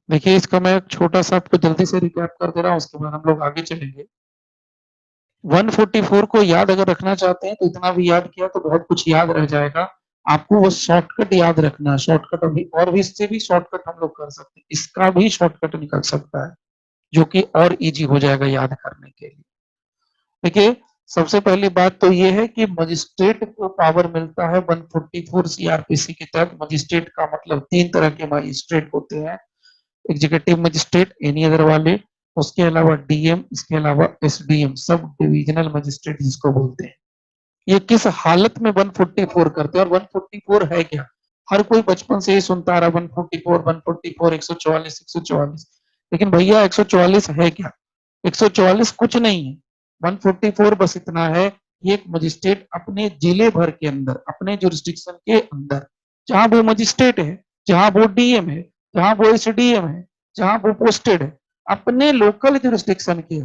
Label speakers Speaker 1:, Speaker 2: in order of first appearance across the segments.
Speaker 1: देखिए इसका मैं एक छोटा सा आपको जल्दी से रिकैप कर दे रहा हूँ, उसके बाद हम लोग आगे चलेंगे। 144 को याद अगर रखना चाहते हैं तो इतना भी याद किया तो बहुत कुछ याद रह जाएगा। आपको वो शॉर्टकट याद रखना है, शॉर्टकट अभी और भी, इससे भी शॉर्टकट हम लोग कर सकते हैं, इसका भी शॉर्टकट निकल सकता है जो कि और इजी हो जाएगा याद करने के लिए। देखिए सबसे पहली बात तो ये है कि मजिस्ट्रेट को पावर मिलता है 144 सीआरपीसी के तहत। मजिस्ट्रेट का मतलब 3 तरह के मजिस्ट्रेट होते हैं, एग्जीक्यूटिव मजिस्ट्रेट, एनी अदर वाले, उसके अलावा डीएम, इसके अलावा एसडीएम, सब डिविजनल मजिस्ट्रेट जिसको बोलते हैं। ये किस हालत में 144 करते हैं और 144 है क्या? हर कोई बचपन से ही सुनता आ रहा 144 144 144 144, लेकिन भैया 144 है क्या? 144 कुछ नहीं है। 144 बस इतना है कि एक मजिस्ट्रेट अपने जिले भर के अंदर, अपने जुरिस्डिक्शन के अंदर, जहां वो मजिस्ट्रेट है, जहां वो डीएम है, जहां वो एसडीएम है, जहां वो पोस्टेड है, अपने लोकल जुरिस्डिक्शन के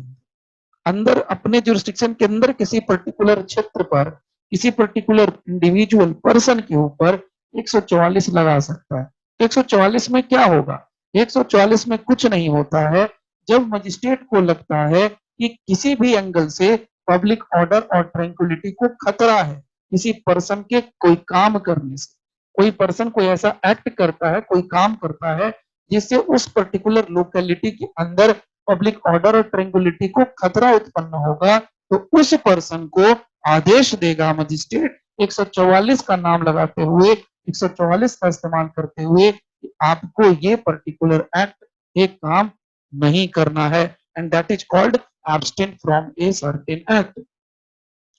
Speaker 1: अंदर, अपने जुरिस्डिक्शन के अंदर किसी पर्टिकुलर क्षेत्र पर, किसी पर्टिकुलर इंडिविजुअल पर्सन के ऊपर 144 लगा सकता है। 144 में क्या होगा? 144 में कुछ नहीं होता है। जब मजिस्ट्रेट को लगता है कि किसी भी एंगल से पब्लिक ऑर्डर और ट्रैंक्विलिटी को खतरा है, किसी पर्सन के कोई काम करने से, कोई पर्सन कोई ऐसा एक्ट करता है, कोई काम करता है जिससे उस पर्टिकुलर लोकेलिटी के अंदर पब्लिक ऑर्डर और ट्रैंक्विलिटी को खतरा उत्पन्न होगा, तो उस पर्सन को आदेश देगा मजिस्ट्रेट 144 का नाम लगाते हुए, 144 का इस्तेमाल करते हुए कि आपको ये पर्टिकुलर एक्ट, एक काम नहीं करना है, and that is called abstain from a certain act.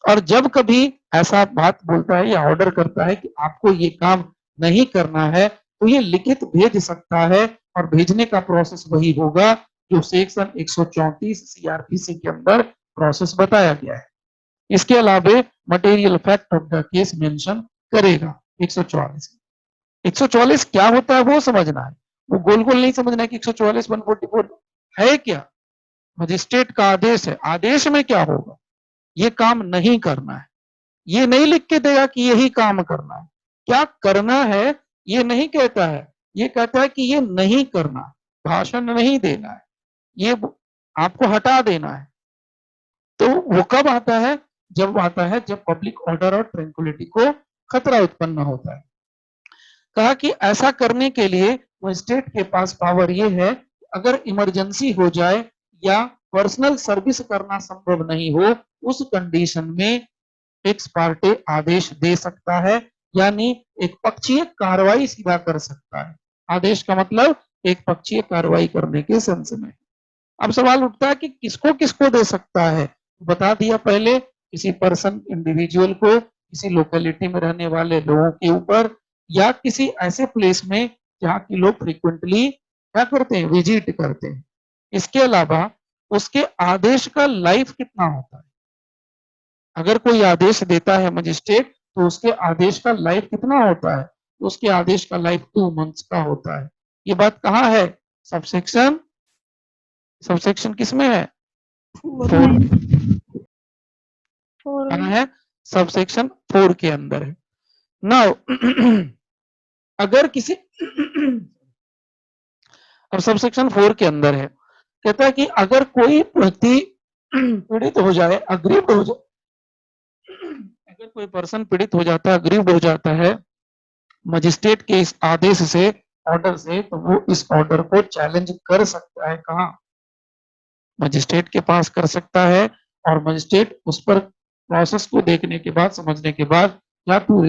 Speaker 1: और जब कभी ऐसा बात बोलता है या ऑर्डर करता है कि आपको ये काम नहीं करना है, तो ये लिखित भेज सकता है, और भेजने का प्रोसेस वही होगा जो सेक्शन 134 सीआरपीसी के अंदर प्रोसेस बताया गया है। इसके अलावा material fact of the case mention करेगा 144। 144 क्या होता है वो समझना है, वो गोल गोल नहीं समझना है कि 144 144 है क्या। मजिस्ट्रेट का आदेश है, आदेश में क्या होगा? ये काम नहीं करना है। ये नहीं लिख के देगा कि यही काम करना है, क्या करना है ये नहीं कहता है, ये कहता है कि ये नहीं करना है, भाषण नहीं देना है, ये आपको हटा देना है। तो वो कब आता है? जब आता है जब पब्लिक ऑर्डर और ट्रैंक्विलिटी को खतरा उत्पन्न होता है। कहा कि ऐसा करने के लिए मजिस्ट्रेट के पास पावर ये है, अगर इमरजेंसी हो जाए या पर्सनल सर्विस करना संभव नहीं हो, उस कंडीशन में एक्स पार्टे आदेश दे सकता है, यानी एक पक्षीय कार्रवाई सीधा कर सकता है। आदेश का मतलब एक पक्षीय कार्रवाई करने के सेंस में। अब सवाल उठता है कि किसको किसको दे सकता है? बता दिया पहले, किसी पर्सन इंडिविजुअल को, किसी लोकेलिटी में रहने वाले लोगों के ऊपर, या किसी ऐसे प्लेस में जहाँ की लोग फ्रीक्वेंटली क्या करते हैं, विजिट करते हैं। इसके अलावा उसके आदेश का लाइफ कितना होता है? अगर कोई आदेश देता है मजिस्ट्रेट, तो उसके आदेश का लाइफ कितना होता है? उसके आदेश का लाइफ 2 मंथ्स का होता है। ये बात कहाँ है? सबसेक्शन, सबसेक्शन किसमें है? 4। कहाँ है? सबसेक्शन 4 के अंदर है। नाउ अगर किसी अब सबसेक्शन 4 के अंदर है, कहता है कि अगर कोई व्यक्ति पीड़ित हो जाए, अग्रीव्ड हो जाए, अगर कोई पर्सन पीड़ित हो जाता है, अग्रीव्ड हो जाता है मजिस्ट्रेट के इस आदेश से, ऑर्डर से, तो वो इस ऑर्डर को चैलेंज कर सकता है। कहाँ? मजिस्ट्रेट के पास कर सकता है, और मजिस्ट्रेट उस पर प्रोसेस को देखने के बाद, समझने के बाद, या तो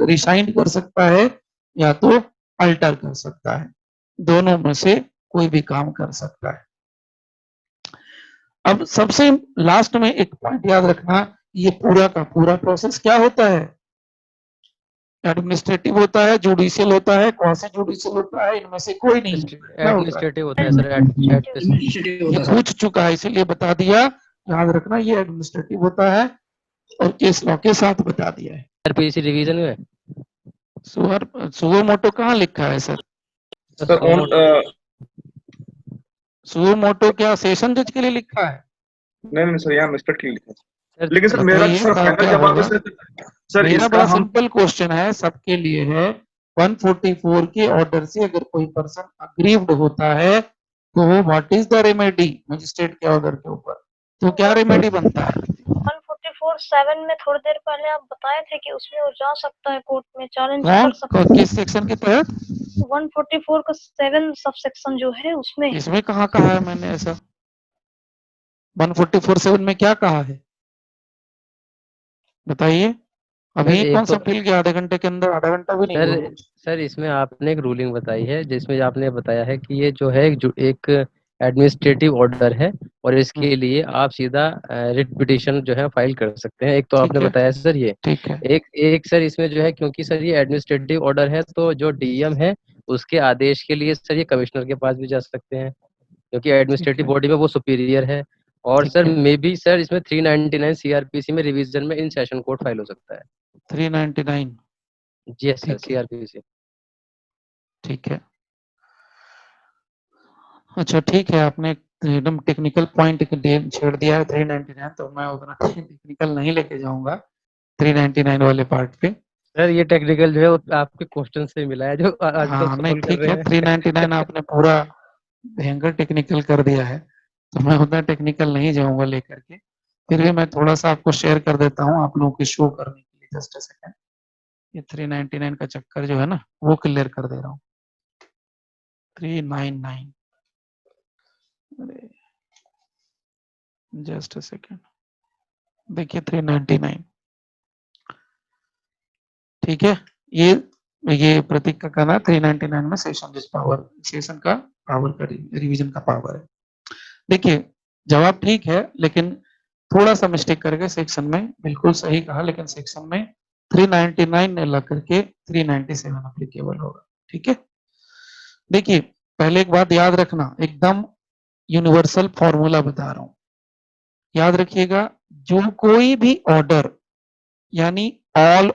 Speaker 1: रिसाइन कर सकता है या तो अल्टर कर सकता है। दोनों में से कोई भी काम कर सकता है। अब सबसे लास्ट में एक पॉइंट याद रखना, ये पूरा का पूरा प्रोसेस क्या होता है? एडमिनिस्ट्रेटिव होता है, जुडिशियल होता है, क्वासी जुडिशियल होता है, इनमें से कोई नहीं है।
Speaker 2: एडमिनिस्ट्रेटिव होता है सर।
Speaker 1: ये पूछ चुका है इसलिए बता दिया, याद रखना ये एडमिनिस्ट्रेटिव होता है, और केस लॉ के साथ बता दिया है।
Speaker 2: आरपीसी रिवीजन में
Speaker 1: सुओ मोटो कहाँ लिखा है सर? सुओ मोटो क्या सेशन जज के लिए लिखा है?
Speaker 3: नहीं सर, यहाँ मिस्टर के लिए लिखा है।
Speaker 2: सर
Speaker 3: लेकिन सर मेरा
Speaker 1: बताइए
Speaker 3: सर
Speaker 1: इसका
Speaker 3: फाइनल
Speaker 1: क्या
Speaker 3: जवाब है
Speaker 1: होगा?
Speaker 3: सर
Speaker 1: मेरा
Speaker 3: इसका
Speaker 1: बड़ा
Speaker 3: हम
Speaker 1: सिंपल क्वेश्चन है, सबके लिए है, 144 के ऑर्डर से अगर कोई पर्सन अग्रीव्ड होता है तो what is the remedy magistrate के ऑर्डर के ऊपर, तो क्या रेमेडी बनता है?
Speaker 4: 144(7) में थोड़ी देर पहले आप बताए थे कि उसमें वो जा सकता है कोर्ट में चैलेंज कर सकता है।
Speaker 1: किस सेक्शन के तहत?
Speaker 4: 144 का 7 सबसेक्शन जो है उसमें।
Speaker 1: इसमें कहाँ कहा है मैंने ऐसा? 144(7) में क्या कहा है बताइए? अभी
Speaker 2: सर, एक
Speaker 1: कौन सा
Speaker 2: तो-
Speaker 1: अपील किया? आधे घंटे के अंदर, आधा घंटा भी नहीं हुआ।
Speaker 2: सर इसमें आपने एक रूलिंग बताई है जिसमें आपने बताया है कि ये जो है एक एडमिनिस्ट्रेटिव ऑर्डर है और इसके लिए आप सीधा रिट पिटीशन जो है फाइल कर सकते हैं। एक तो
Speaker 1: ठीक
Speaker 2: आपने
Speaker 1: है,
Speaker 2: बताया सर ये।
Speaker 1: ठीक है,
Speaker 2: एक सर इसमें जो है क्योंकि सर ये एडमिनिस्ट्रेटिव ऑर्डर है तो जो डीएम है उसके आदेश के लिए सर ये कमिश्नर के पास भी जा सकते हैं क्योंकि एडमिनिस्ट्रेटिव
Speaker 1: है।
Speaker 2: बॉडी में वो सुपीरियर है। और
Speaker 1: ठीक
Speaker 2: सर
Speaker 1: है।
Speaker 2: मे बी सर इसमें 399 सीआरपीसी में रिवीजन में इन सेशन कोर्ट फाइल हो सकता है।
Speaker 1: 399।
Speaker 2: जी सर,
Speaker 1: ठीक है,
Speaker 2: सीआरपीसी।
Speaker 1: ठीक है। अच्छा ठीक है, आपने एकदम टेक्निकल पॉइंट छेड़ दिया है 399, तो मैं उतना टेक्निकल नहीं लेके जाऊंगा 399 वाले पार्ट पे।
Speaker 2: सर ये टेक्निकल जो है वो आपके क्वेश्चन से मिला है जो आजकल
Speaker 1: हाँ नहीं
Speaker 2: सॉल्व कर
Speaker 1: ठीक
Speaker 2: रहे
Speaker 1: है,
Speaker 2: हैं।
Speaker 1: 399 आपने पूरा भयंकर टेक्निकल कर दिया है, तो मैं उतना टेक्निकल नहीं जाऊंगा लेकर के। फिर भी मैं थोड़ा सा आपको शेयर कर देता हूँ आप लोगों को शो करने के लिए, जस्ट अ सेकंड। ये 399 का चक्कर जो है ना वो क्लियर कर दे रहा हूँ। 399, अरे जस्ट अ सेकंड, देखिए 399, ठीक है। ये प्रतीक का कहना 399 में सेशन जज पावर, सेशन का पावर का रिवीजन का पावर है। देखिए जवाब ठीक है लेकिन थोड़ा सा मिस्टेक करके सेक्शन में, बिल्कुल सही कहा लेकिन सेक्शन में 399 ने लग करके 397 अप्लीकेबल होगा, ठीक है। देखिए पहले एक बात याद रखना, एकदम यूनिवर्सल फॉर्मूला बता रहा हूं, याद रखिएगा। जो कोई भी ऑर्डर यानी all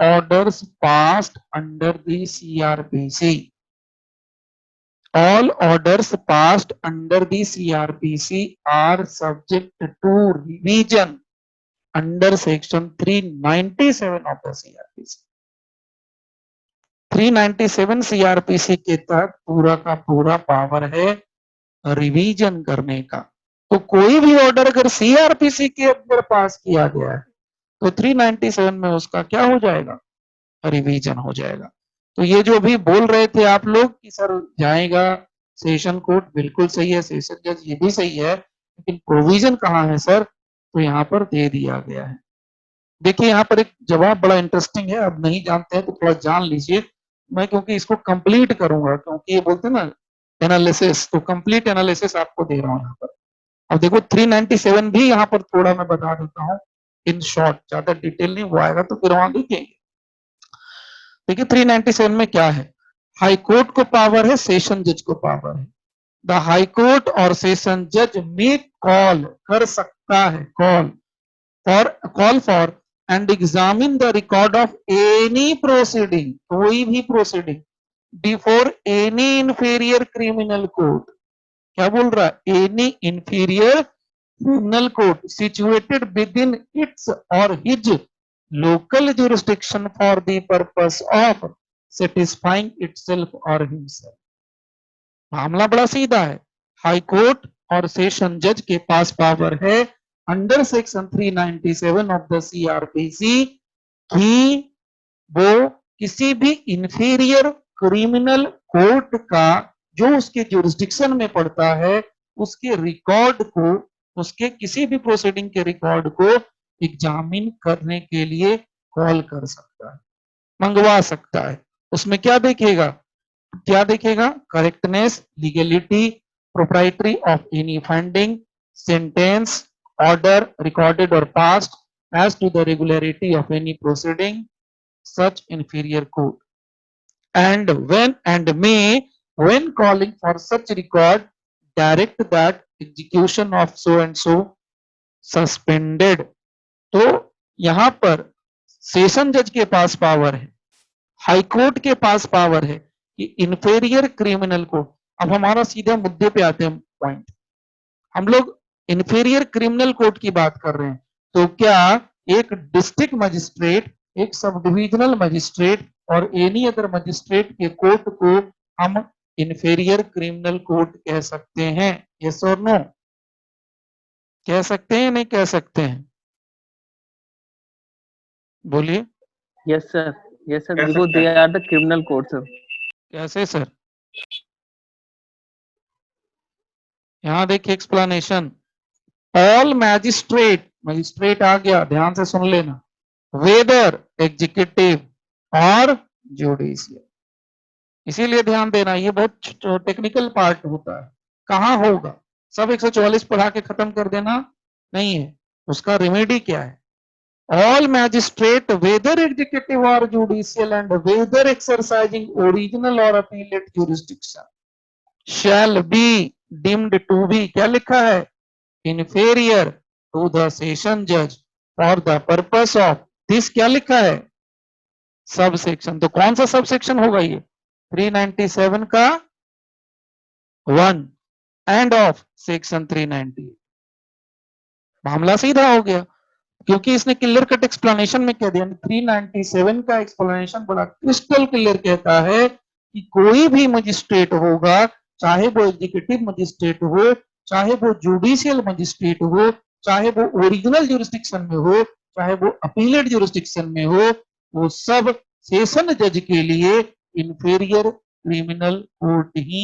Speaker 1: orders passed under the CRPC, all orders passed under the CRPC are subject to revision under section 397 of the CRPC। 397 CRPC के तहत पूरा का पूरा पावर है रिवीजन करने का। तो कोई भी ऑर्डर अगर सीआरपीसी के अंदर पास किया गया है तो 397 में उसका क्या हो जाएगा? रिवीजन हो जाएगा। तो ये जो भी बोल रहे थे आप लोग कि सर जाएगा सेशन कोर्ट, बिल्कुल सही है, सेशन जज ये भी सही है, लेकिन प्रोविजन कहाँ है सर? तो यहाँ पर दे दिया गया है। देखिए यहाँ पर एक जवाब बड़ा इंटरेस्टिंग है, अब नहीं जानते हैं तो थोड़ा जान लीजिए। मैं क्योंकि इसको कंप्लीट करूंगा, क्योंकि ये बोलते हैं ना एनालिसिस, तो कंप्लीट एनालिसिस आपको दे रहा हूँ यहाँ पर। अब देखो 397 भी यहाँ पर थोड़ा मैं बता देता हूँ इन शॉर्ट, ज्यादा डिटेल नहीं, वो आएगा तो फिर वहां देखेंगे। देखिए 397 में क्या है, हाई कोर्ट को पावर है, सेशन जज को पावर है। द हाई कोर्ट और सेशन जज में कॉल कर सकता है, call for and examine the record of any proceeding, कोई भी proceeding before any inferior criminal court. क्या बोल रहा है? Any inferior criminal court situated within its or his local jurisdiction for the purpose of satisfying itself or himself। मामला बड़ा सीधा है, हाई कोर्ट और सेशन जज के पास पावर है under section 397 of the CrPC कि वो किसी भी इंफीरियर क्रिमिनल कोर्ट का जो उसके जुरिस्डिक्शन में पड़ता है उसके रिकॉर्ड को, उसके किसी भी प्रोसीडिंग के रिकॉर्ड को एग्जामिन करने के लिए कॉल कर सकता है, मंगवा सकता है। उसमें क्या देखेगा? क्या देखेगा? Correctness, legality, proprietary of any finding, sentence, order recorded or passed as to the regularity of any proceeding such inferior court, and when calling for such record direct that execution of so and so suspended। तो यहां पर session जज के पास power है, high court के पास power है कि inferior criminal court. अब हमारा सीधा मुद्दे पे आते हैं पॉइंट, हम लोग इंफीरियर क्रिमिनल कोर्ट की बात कर रहे हैं, तो क्या एक डिस्ट्रिक्ट मजिस्ट्रेट एक सब डिविजनल मजिस्ट्रेट और एनी अदर मजिस्ट्रेट के कोर्ट को हम इंफीरियर क्रिमिनल कोर्ट कह सकते हैं। यस और नो? कह सकते हैं नहीं कह सकते हैं? बोलिए।
Speaker 5: Yes, sir. Yes, sir.
Speaker 3: Yes,
Speaker 5: Because
Speaker 3: sir.
Speaker 5: they are the criminal court, sir.
Speaker 1: कैसे सर? यहां देखिए एक्सप्लेनेशन। ऑल मैजिस्ट्रेट, मजिस्ट्रेट आ गया, ध्यान से सुन लेना, वेदर एग्जीक्यूटिव और जुडिशियल। इसीलिए ध्यान देना, ये बहुत टेक्निकल पार्ट होता है। कहाँ होगा? सब 144 पढ़ा के खत्म कर देना नहीं है, उसका रेमेडी क्या है? ऑल मैजिस्ट्रेट वेदर एग्जीक्यूटिव और judicial and whether exercising original और appellate jurisdiction shall be deemed to be, क्या लिखा है? inferior to the session judge for the purpose of this, क्या लिखा है? Sub section. तो कौन सा सब सेक्शन होगा ये? 397 का 1 एंड ऑफ सेक्शन 398। मामला सीधा हो गया, क्योंकि इसने क्लियर कट एक्सप्लेनेशन में कह दिया। 397 का एक्सप्लेनेशन बड़ा क्रिस्टल क्लियर कहता है कि कोई भी मजिस्ट्रेट होगा, चाहे वो एग्जीक्यूटिव मजिस्ट्रेट हो, चाहे वो जुडिशियल मजिस्ट्रेट हो, चाहे वो ओरिजिनल जुरिस्डिक्शन में हो, चाहे वो अपीलेट जुरिस्डिक्शन में हो, वो सब सेशन जज के लिए इंफीरियर क्रिमिनल कोर्ट ही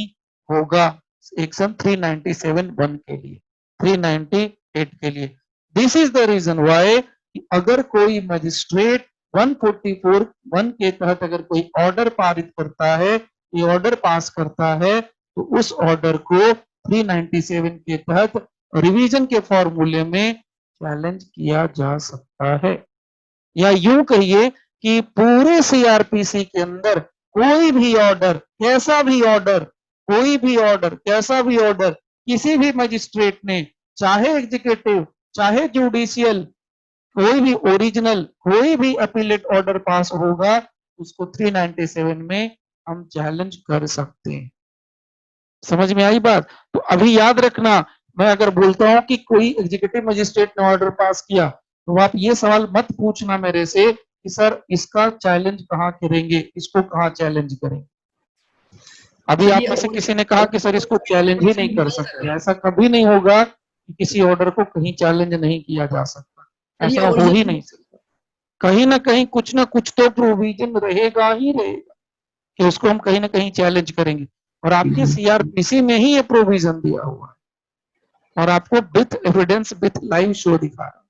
Speaker 1: होगा। सेक्शन 397(1) के लिए, 398 के लिए। This is the reason why अगर कोई मजिस्ट्रेट 144(1) के तहत अगर कोई ऑर्डर पारित करता है, ये ऑर्डर पास करता है, तो उस ऑर्डर को 397 के तहत रिवीजन के फॉर्मूले में चैलेंज किया जा सकता है। या यूं कहिए कि पूरे सीआरपीसी के अंदर कोई भी ऑर्डर, कैसा भी ऑर्डर, कोई भी ऑर्डर, कैसा भी ऑर्डर किसी भी मजिस्ट्रेट ने, चाहे एग्जीक्यूटिव चाहे जुडिशियल, कोई भी ओरिजिनल, कोई भी अपीलेट ऑर्डर पास होगा, उसको 397 में हम चैलेंज कर सकते हैं। समझ में आई बात? तो अभी याद रखना, मैं अगर बोलता हूं कि कोई एग्जीक्यूटिव मजिस्ट्रेट ने ऑर्डर पास किया, तो आप ये सवाल मत पूछना मेरे से कि सर इसका चैलेंज कहाँ करेंगे, इसको कहाँ चैलेंज करेंगे। अभी आप में से किसी ने कहा कि सर इसको चैलेंज ही नहीं कर सकते। ऐसा कभी नहीं होगा कि किसी ऑर्डर को कहीं चैलेंज नहीं किया जा सकता, ऐसा हो ही नहीं सकता। कहीं ना कहीं कुछ ना कुछ तो प्रोविजन रहेगा ही रहेगा कि उसको हम कहीं ना कहीं चैलेंज करेंगे। और आपके सीआरपीसी में ही ये प्रोविजन दिया हुआ है, और आपको with evidence with live show दिखा रहा है।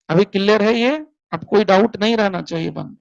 Speaker 1: अभी क्लियर है ये? अब कोई डाउट नहीं रहना चाहिए मन में।